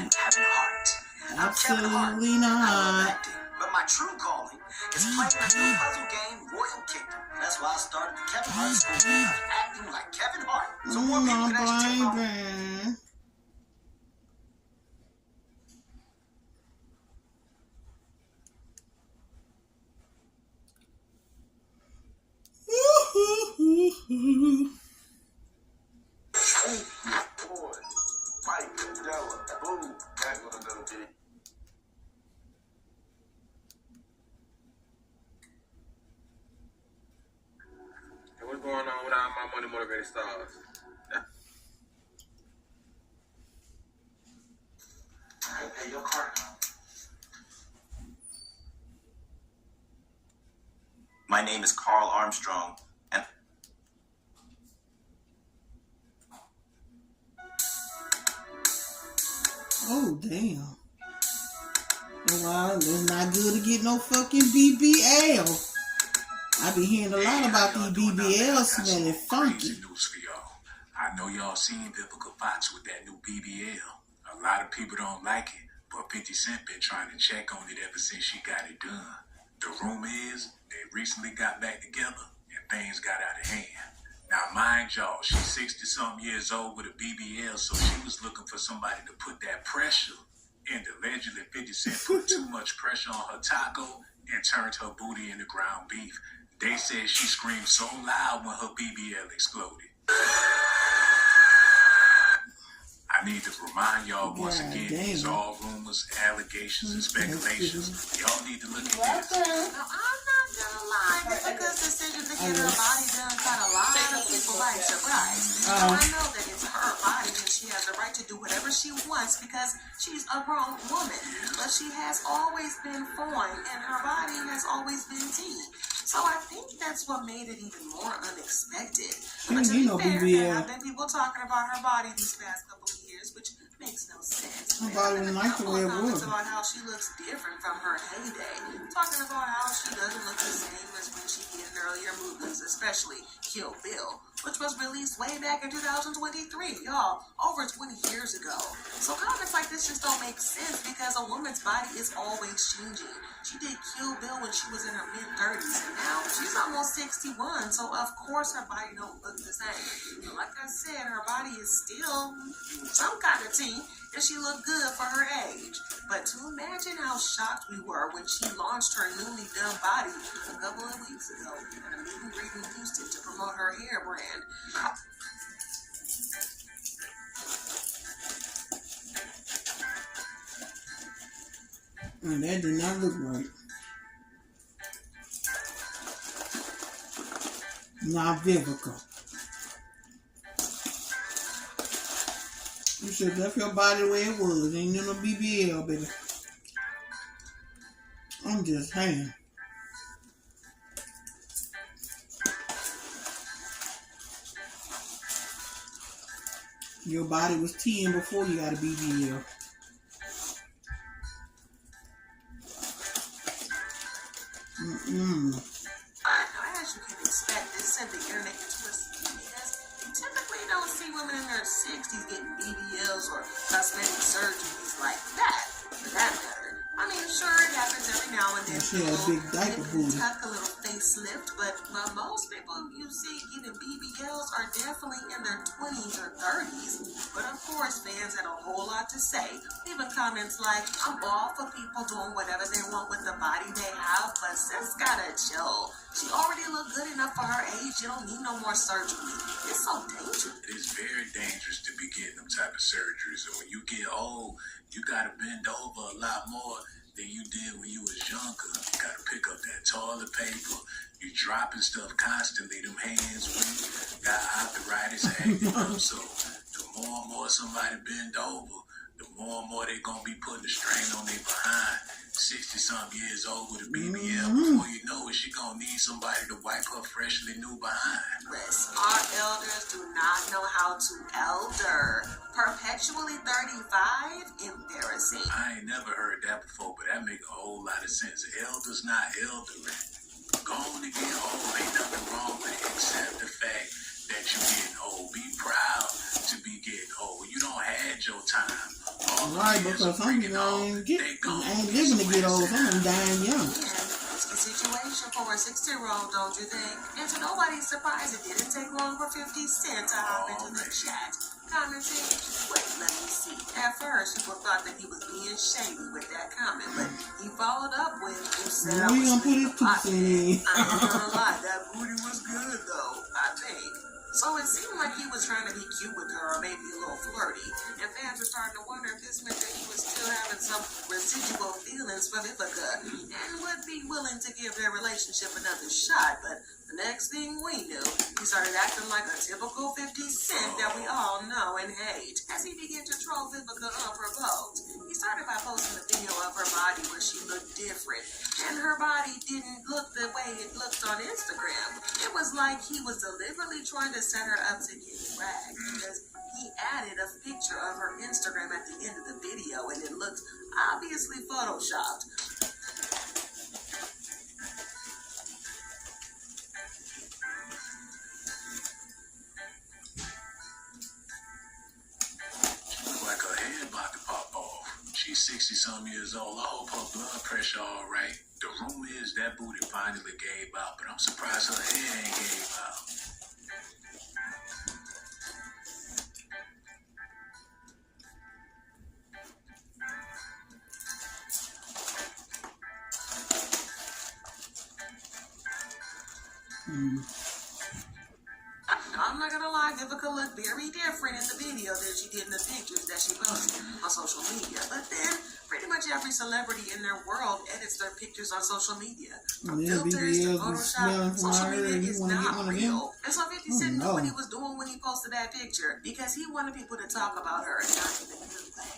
Absolutely not. But my true calling is playing a new puzzle game, Royal Kingdom. That's why I started the Kevin Hart School, acting like Kevin Hart. So more people can actually take home. What's going on with all my money motivated stars? Hey, your card now. My name is Carl Armstrong, and oh damn. Well, it's not good to get no fucking BBL. I be hearing a lot about these BBLs smelling funky. News for y'all. I know y'all seen Vivica Fox with that new BBL. A lot of people don't like it, but 50 Cent been trying to check on it ever since she got it done. The rumor is they recently got back together and things got out of hand. Now, mind y'all, she's 60-something years old with a BBL, so she was looking for somebody to put that pressure. And allegedly, 50 Cent put too much pressure on her taco and turned her booty into ground beef. They said she screamed so loud when her BBL exploded. I need to remind y'all once God again, damn. these are all rumors, allegations, and speculations. Y'all need to look at this. Now, I'm not gonna lie, Vivica's decision to get her body done caught a lot of people by surprise. Now, I know that it's her body and she has the right to do whatever she wants because she's a grown woman. But she has always been foreign and her body has always been tea. So I think that's what made it even more unexpected. But to be fair, there have been people talking about her body these past couple of years, which makes no sense. Her body was nice the way it was. About how she looks different from her heyday. Talking about how she doesn't look the same as when she did in earlier movies, especially Kill Bill, which was released way back in 2023, y'all, over 20 years ago. So comments like this just don't make sense because a woman's body is always changing. She did Kill Bill when she was in her mid-30s, and now she's almost 61, so of course her body don't look the same. But like I said, her body is still some kind of tea, and she looked good for her age. But to imagine how shocked we were when she launched her newly done body a couple of weeks ago at a meet and greet in Houston to promote her hair brand. And that did not look right. Not Vivica. You should have left your body the way it was. Ain't no BBL, baby. I'm just saying. Your body was 10 before you got a BBL. As you can expect, this sent the internet into a spin because you typically don't see women in their 60s getting BBLs or cosmetic surgeries like that, for that matter. I mean, sure, it happens every now and then. She had a big diaper booty. Tuck a little facelift, but most people you see getting BBLs are definitely in their 20s or 30s. But of course, fans had a whole lot to say. Even comments like, I'm all for people doing whatever they want with the body they have, but sis gotta chill. She already looked good enough for her age. You don't need no more surgery. It's so dangerous. It is very dangerous to be getting them type of surgeries. And when you get old, you gotta bend over a lot more than you did when you was younger. You gotta pick up that toilet paper. You dropping stuff constantly. Them hands weak. Got arthritis acting up. So the more and more somebody bend over, the more and more they gonna be putting a strain on their behind. 60-something years old with a BBL. Before you know it, she gonna need somebody to wipe her freshly new behind. Listen, our elders do not know how to elder. Perpetually 35? Embarrassing. I ain't never heard that before, but that make a whole lot of sense. Elders not eldering. Going to get old, ain't nothing wrong with it except the fact that you're getting old. Be proud to be getting old. You don't had your time. Right, because some people ain't living to get old. Some of them dying young. It's a situation for a 60-year-old, don't you think? And to nobody's surprise, it didn't take long for 50 Cent to hop into the chat. Commenting, wait, let me see. At first, people thought that he was being shady with that comment, but he followed up with, you said I was gonna put his tooth in. I'm not gonna lie, that booty was good, though, I think. So it seemed like he was trying to be cute with her or maybe a little flirty. And fans were starting to wonder if this meant that he was still having some residual feelings for Vivica and would be willing to give their relationship another shot. But the next thing we knew, he started acting like a typical 50 Cent that we all know and hate. As he began to troll Vivica unprovoked, he started by posting a video of her body where she looked different. And her body didn't look the way it looked on Instagram. It was like he was deliberately trying to set her up to get dragged because he added a picture of her Instagram at the end of the video and it looked obviously photoshopped. Look like her head about to pop off. She's 60-some years old. I hope her blood pressure all right. The rumor is that booty finally gave out, but I'm surprised her hair ain't gave out. I'm not gonna lie, Vivica looked very different in the video than she did in the pictures that she posted on social media. But then, pretty much every celebrity in their world edits their pictures on social media. From filters to Photoshop, social media is not real. And so 50 Cent knew what he was doing when he posted that picture, because he wanted people to talk about her and not even play.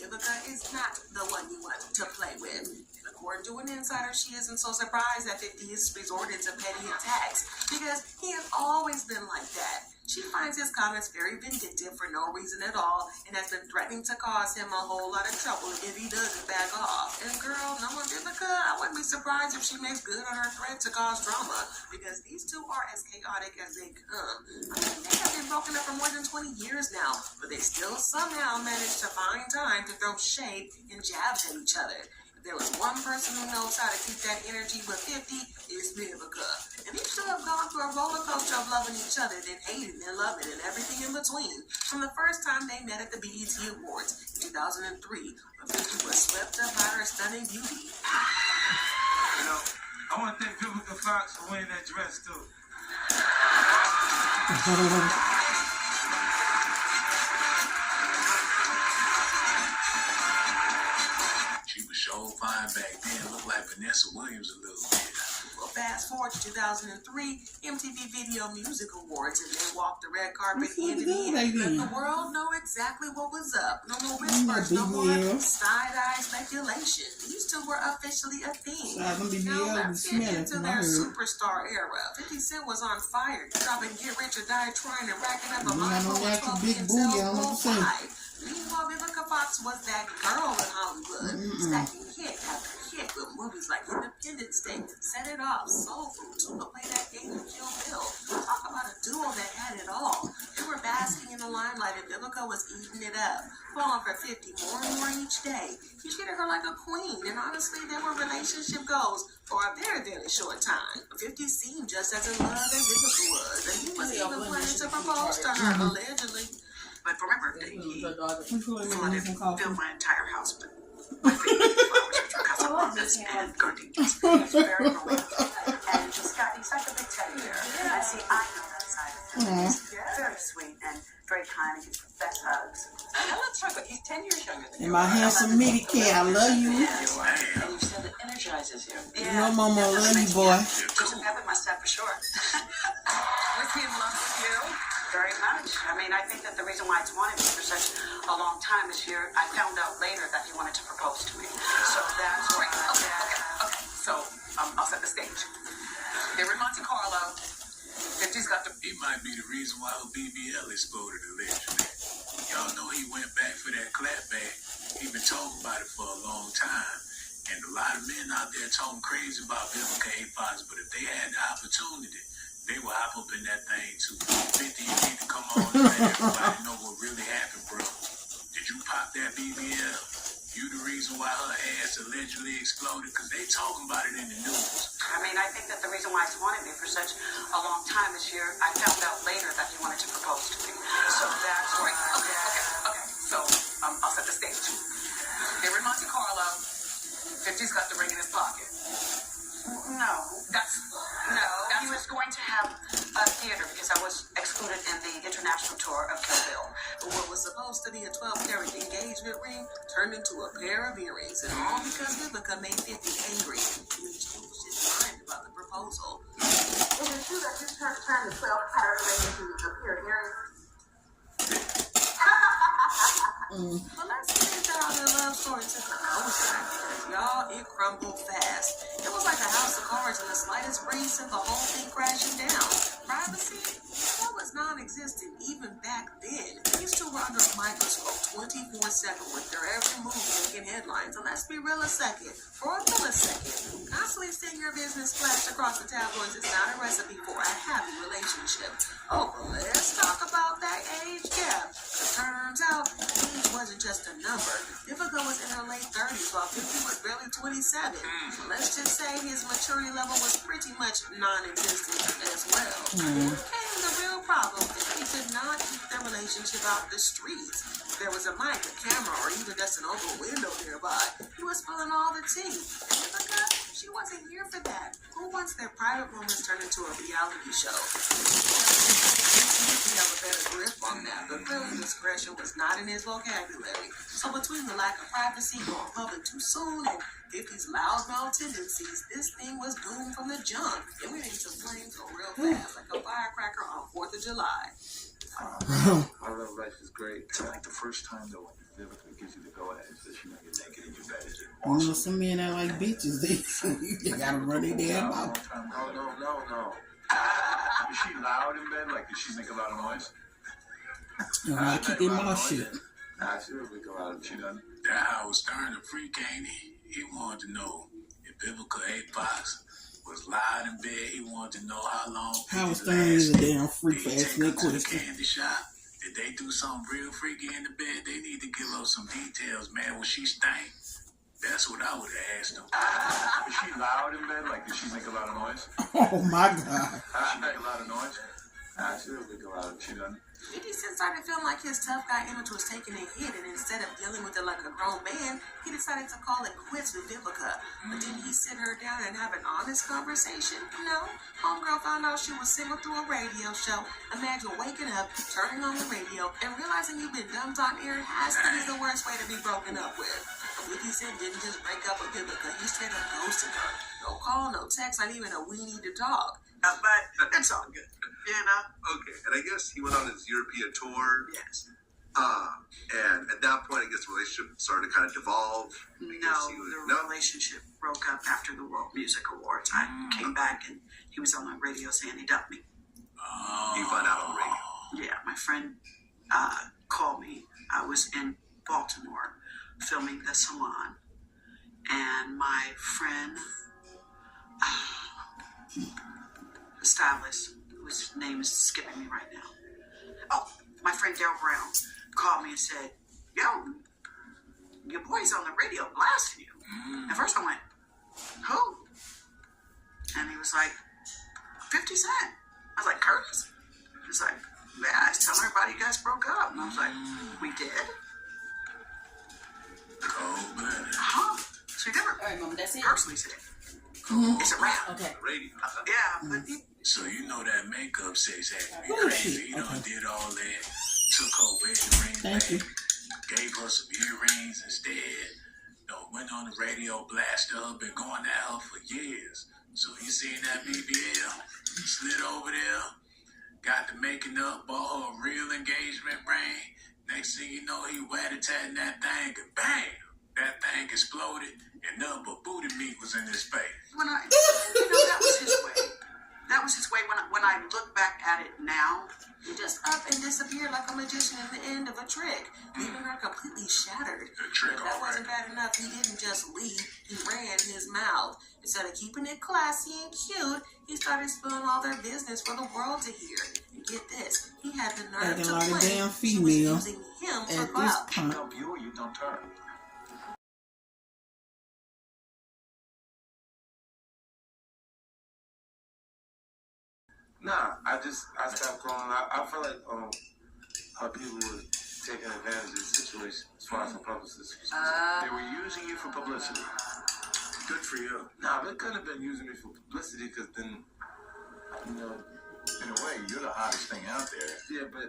Vivica is not the one you want to play with. And according to an insider, she isn't so surprised that 50 has resorted to petty attacks, because he has always been like that. She finds his comments very vindictive for no reason at all, and has been threatening to cause him a whole lot of trouble if he doesn't back off. And girl, knowing Vivica, I wouldn't be surprised if she makes good on her threat to cause drama, because these two are as chaotic as they come. I mean, they have been broken up for more than 20 years now, but they still somehow manage to find time to throw shade and jabs at each other. There was one person who knows how to keep that energy with 50, it's Vivica. And these two have gone through a roller coaster of loving each other, then hating and loving and everything in between. From the first time they met at the BET Awards in 2003, when 50 was swept up by her stunning beauty. You know, I want to thank Vivica Fox for wearing that dress, too. So fine back then, looked like Vanessa Williams a little bit. Well, fast forward to 2003, MTV Video Music Awards, and they walked the red carpet end to end. Let the world know exactly what was up. No more whispers, no more side-eye speculation. These two were officially a thing. Now let's get into their superstar era. 50 Cent was on fire, dropping Get Rich or Die Trying and racking up a mind for himself worldwide. Meanwhile, Vivica Fox was that girl in Hollywood, stacking hit after hit with movies like Independence Day, Set It Off, Soul Food, to play that game of Kill Bill. Talk about a duo that had it all. They were basking in the limelight, and Vivica was eating it up, falling for 50 more and more each day. He treated her like a queen, and honestly, there were relationship goals for a very, very short time. 50 seemed just as in love as Vivica was, and he was even planning to propose to her, allegedly. But remember, he flooded, filled my entire house with flowers, which were Casamigos and gardenias. He's very romantic. And he's like a big teddy bear. And see, I know that side of him. He's very sweet and very kind and gives the best hugs. Now let's talk about, he's 10 years younger than you. And my handsome Mitty K, I love you. Yes. And you said it energizes you. Yeah. No, Mama, I love you, boy. Just a pep in my step for sure. Was he in love with you? Very much. I mean, I think that the reason why it's wanted me for such a long time is here. I found out later that he wanted to propose to me. So that's right. Okay. So, I'll set the stage. They were in Monte Carlo. 50's got the... It might be the reason why her BBL exploded allegedly. Y'all know he went back for that clapback. He been talking about it for a long time. And a lot of men out there talking crazy about Vivica A. Fox, but if they had the opportunity, they will hop up in that thing too. 50, you need to come on and let everybody know what really happened, bro. Did you pop that BBL? You the reason why her ass allegedly exploded? Because they talking about it in the news. I mean, I think that the reason why he's wanted me for such a long time is here. I found out later that he wanted to propose to me. So that's right. Okay. So, I'll set the stage. They were in Monte Carlo. 50's got the ring in his pocket. No. He was going to have a theater because I was excluded in the international tour of Kill Bill. But what was supposed to be a 12-carat engagement ring turned into a pair of earrings, and all because Vivica made 50 angry. He changed his mind about the proposal. Is it true that you turned the 12-carat ring into a pair of earrings? But let's get out of the love story to the outside, because y'all, it crumbled fast. It was like a house of cards, and the slightest breeze sent the whole thing crashing down. Privacy? That was non-existent even back then. These two were under a microscope 24/7 with their every move making headlines. And let's be real for a millisecond. Constantly seeing your business flashed across the tabloids is not a recipe for a happy relationship. Oh, but let's talk about that age gap. It turns out age wasn't just a number. Vivica was in her late 30s while 50 was barely 27. So let's just say his maturity level was pretty much non-existent as well. Then came the real problem. He could not keep their relationship out the streets. If there was a mic, a camera, or even just an open window nearby, he was spilling all the tea. And Vivica, she wasn't here for that. Who wants their private moments turned into a reality show? expression was not in his vocabulary. So between the lack of privacy, going public too soon, and 50's loudmouth tendencies, this thing was doomed from the jump. It went into flames real fast, like a firecracker on 4th of July. My love life is great. It's like the first time though when Vivica gives you the go ahead, says you're naked in your bed. Is it awesome? You know, some men that like bitches, they gotta run their damn mouth. No. Is she loud in bed? Like, does she make a lot of noise? You gotta keep their mouth shut. Nah, she doesn't make a lot of she doesn't. That Howard Stern a freak, ain't he? He wanted to know if Vivica A. Fox was loud in bed. He wanted to know how long. Howard Stern is a damn freak for asking that to the question. candy shop. Did they do something real freaky in the bed? They need to give us some details, man. Was she stank? That's what I would have asked him. Is she loud in bed? Like, does she make a lot of noise? Oh my God. Does she make a lot of noise? Nah, she doesn't make a lot of. She doesn't. 50 Cent started feeling like his tough guy image was taking a hit, and instead of dealing with it like a grown man, he decided to call it quits with Vivica. But didn't he sit her down and have an honest conversation? No. Homegirl found out she was single through a radio show. Imagine waking up, turning on the radio, and realizing you've been dumped on air has to be the worst way to be broken up with. 50 Cent didn't just break up with Vivica, he straight up ghosted her. No call, no text, not even a we need to talk. But it's all good, you know? Okay, and I guess he went on his European tour. Yes. And at that point, I guess the relationship started to kind of devolve. The relationship broke up after the World Music Awards. I came back and he was on the radio saying he dumped me. You found out on the radio? Yeah, my friend called me. I was in Baltimore filming The Salon. And my friend, the stylist, whose name is skipping me right now. Oh, my friend Daryl Brown called me and said, yo, your boy's on the radio blasting you. At first I went, who? And he was like, 50 Cent. I was like, Curtis? He was like, yeah, I was telling everybody you guys broke up. And I was like, we did? So he never personally said it. It's a rap. Okay. Radio. Yeah, but So you know that makeup sex had me crazy. You done did all that. Took her wedding ring back. Gave her some earrings instead. Went on the radio, blasted her. Been going at her for years. So you seen that BBL? Slid over there. Got the making up. Bought her a real engagement ring. Next thing you know, he wet-a-tatting that thing and bang! That thing exploded and nothing but booty meat was in his face. That was his way. That was his way. When I look back at it now, he just up and disappeared like a magician at the end of a trick, leaving her completely shattered. If that wasn't bad enough, he didn't just leave, he ran his mouth. Instead of keeping it classy and cute, he started spilling all their business for the world to hear. And get this, he had the nerve to like a damn she female was using him for at clout. this point. Dump you or you dumped her? Nah, I stopped calling. I feel like how people were taking advantage of the situation as far as the publicist. They were using you for publicity. Good for you. Nah, they couldn't have been using me for publicity because then, in a way, you're the hottest thing out there. Yeah, but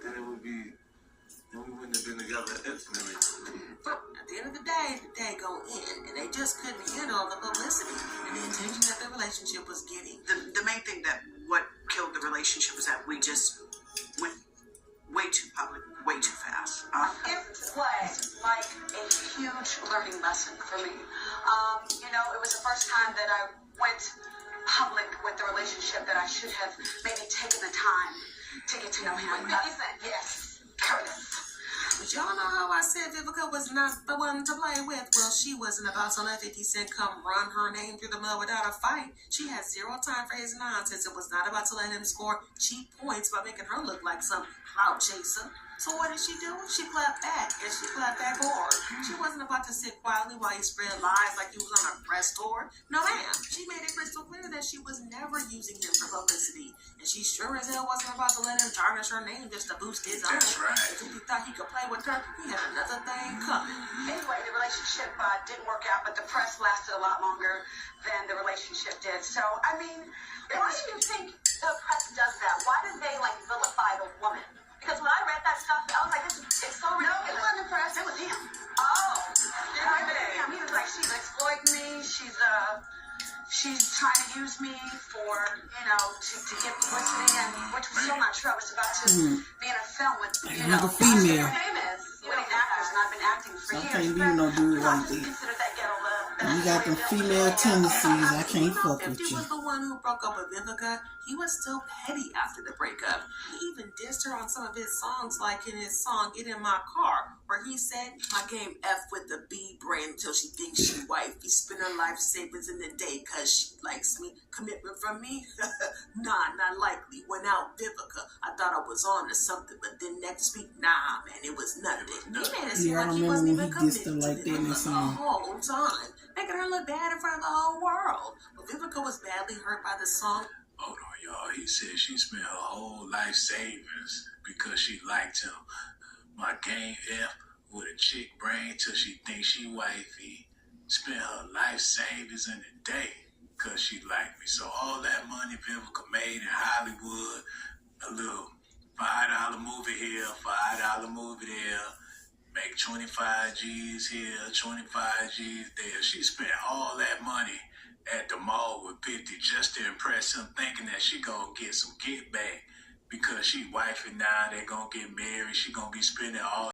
then it would be, then we wouldn't have been together instantly. But at the end of the day go in, and they just couldn't handle the publicity and the attention that the relationship was getting. the main thing that what killed the relationship was that we just went way too public, way too fast. It was like a huge learning lesson for me. It was the first time that I went public with the relationship that I should have maybe taken the time to get to know him. Yes, Curtis. But y'all know how I said Vivica was not the one to play with. Well, she wasn't about to let 50 Cent come run her name through the mud without a fight. She had zero time for his nonsense and was not about to let him score cheap points by making her look like some clout chaser. So what did she do? She clapped back, and she clapped back hard. She wasn't about to sit quietly while he spread lies like he was on a press tour. No, ma'am. She made it crystal clear that she was never using him for publicity. And she sure as hell wasn't about to let him tarnish her name just to boost his own. That's right. If he thought he could play with her, he had another thing coming. Anyway, the relationship didn't work out, but the press lasted a lot longer than the relationship did. So, I mean, why do you think the press does that? Why do they, vilify the woman? Because when I true. I was about to be in a film with, Another female. famous winning actors, and I've been acting for I years. can't be no dude like that. Consider that ghetto love. You got them female tendencies. I can't fuck with 50 you. was the one who broke up with Vivica. He was still petty after the breakup. He even dissed her on some of his songs, like in his song Get In My Car, where he said, "My game F with the B brain until she thinks she wifey. Spend her life savings in the day cause she likes me. Commitment from me? Nah, not likely. Went out Vivica. I thought I was on to something, but then next week, nah, man, it was nothing." He made it seem Yeah, I like he remember wasn't when even he committed dissed her to like that in Vivica the the song. whole time, making her look bad in front of the whole world. But Vivica was badly hurt by the song. Hold on, y'all. He said she spent her whole life savings because she liked him. My game F with a chick brain till she thinks she wifey. Spent her life savings in the day because she liked me. So all that money Vivica made in Hollywood, a little $5 movie here, $5 movie there, make 25 G's here, 25 G's there. She spent all that money at the mall with 50 just to impress him, thinking that she gonna get some get back because she wifey now, they gonna get married, she gonna be spending all